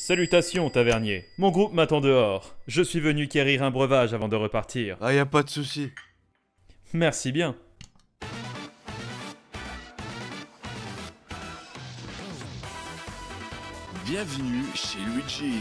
Salutations, tavernier. Mon groupe m'attend dehors. Je suis venu quérir un breuvage avant de repartir. Ah, y a pas de souci. Merci bien. Bienvenue chez Luigi.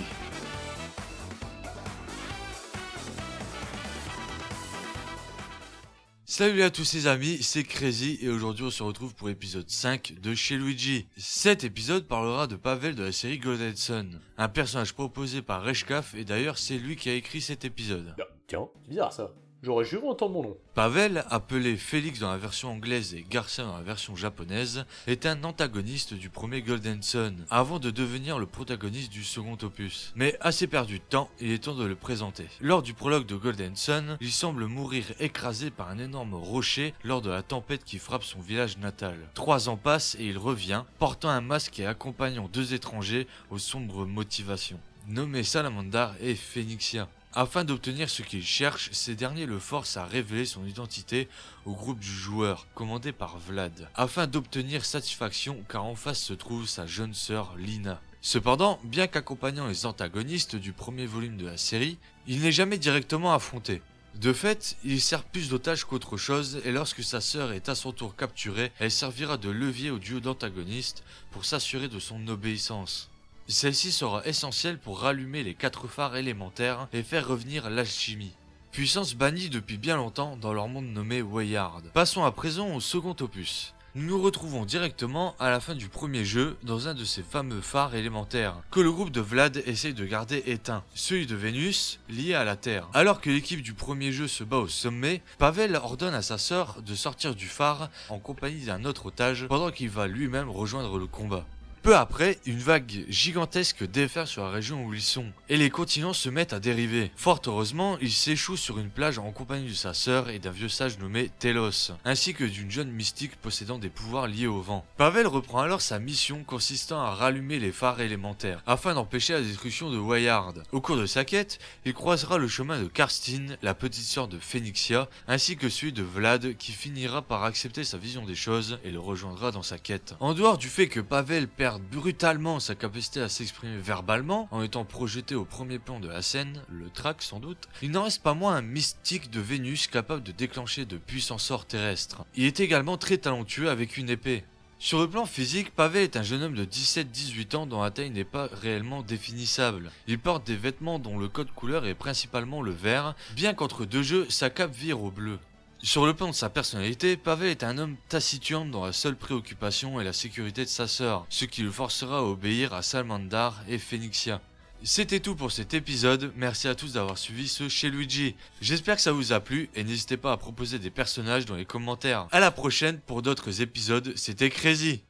Salut à tous les amis, c'est Crazy et aujourd'hui on se retrouve pour l'épisode 5 de chez Luigi. Cet épisode parlera de Pavel de la série Golden Sun, un personnage proposé par Reshkaf et d'ailleurs c'est lui qui a écrit cet épisode. Tiens, c'est bizarre ça. J'aurais juré entendre mon nom. Pavel, appelé Félix dans la version anglaise et Garcia dans la version japonaise, est un antagoniste du premier Golden Sun, avant de devenir le protagoniste du second opus. Mais assez perdu de temps, il est temps de le présenter. Lors du prologue de Golden Sun, il semble mourir écrasé par un énorme rocher lors de la tempête qui frappe son village natal. 3 ans passent et il revient, portant un masque et accompagnant 2 étrangers aux sombres motivations, nommés Salamandar et Phoenixia. Afin d'obtenir ce qu'il cherche, ces derniers le forcent à révéler son identité au groupe du joueur, commandé par Vlad, afin d'obtenir satisfaction car en face se trouve sa jeune sœur Lina. Cependant, bien qu'accompagnant les antagonistes du premier volume de la série, il n'est jamais directement affronté. De fait, il sert plus d'otage qu'autre chose et lorsque sa sœur est à son tour capturée, elle servira de levier au duo d'antagonistes pour s'assurer de son obéissance. Celle-ci sera essentielle pour rallumer les 4 phares élémentaires et faire revenir l'alchimie. Puissance bannie depuis bien longtemps dans leur monde nommé Weyard. Passons à présent au second opus. Nous nous retrouvons directement à la fin du premier jeu dans un de ces fameux phares élémentaires que le groupe de Vlad essaye de garder éteint, celui de Vénus lié à la Terre. Alors que l'équipe du premier jeu se bat au sommet, Pavel ordonne à sa sœur de sortir du phare en compagnie d'un autre otage pendant qu'il va lui-même rejoindre le combat. Peu après, une vague gigantesque déferle sur la région où ils sont, et les continents se mettent à dériver. Fort heureusement, il s'échoue sur une plage en compagnie de sa sœur et d'un vieux sage nommé Telos, ainsi que d'une jeune mystique possédant des pouvoirs liés au vent. Pavel reprend alors sa mission consistant à rallumer les phares élémentaires, afin d'empêcher la destruction de Weyard. Au cours de sa quête, il croisera le chemin de Karstine, la petite sœur de Phoenixia, ainsi que celui de Vlad, qui finira par accepter sa vision des choses et le rejoindra dans sa quête. En dehors du fait que Pavel perd brutalement sa capacité à s'exprimer verbalement, en étant projeté au premier plan de la scène, le track sans doute, il n'en reste pas moins un mystique de Vénus capable de déclencher de puissants sorts terrestres. Il est également très talentueux avec une épée. Sur le plan physique, Pavel est un jeune homme de 17-18 ans dont la taille n'est pas réellement définissable. Il porte des vêtements dont le code couleur est principalement le vert, bien qu'entre 2 jeux, sa cape vire au bleu. Sur le plan de sa personnalité, Pavel est un homme taciturne dont la seule préoccupation est la sécurité de sa sœur, ce qui le forcera à obéir à Salamandar et Phoenixia. C'était tout pour cet épisode, merci à tous d'avoir suivi ce chez Luigi. J'espère que ça vous a plu et n'hésitez pas à proposer des personnages dans les commentaires. À la prochaine pour d'autres épisodes, c'était Crazy.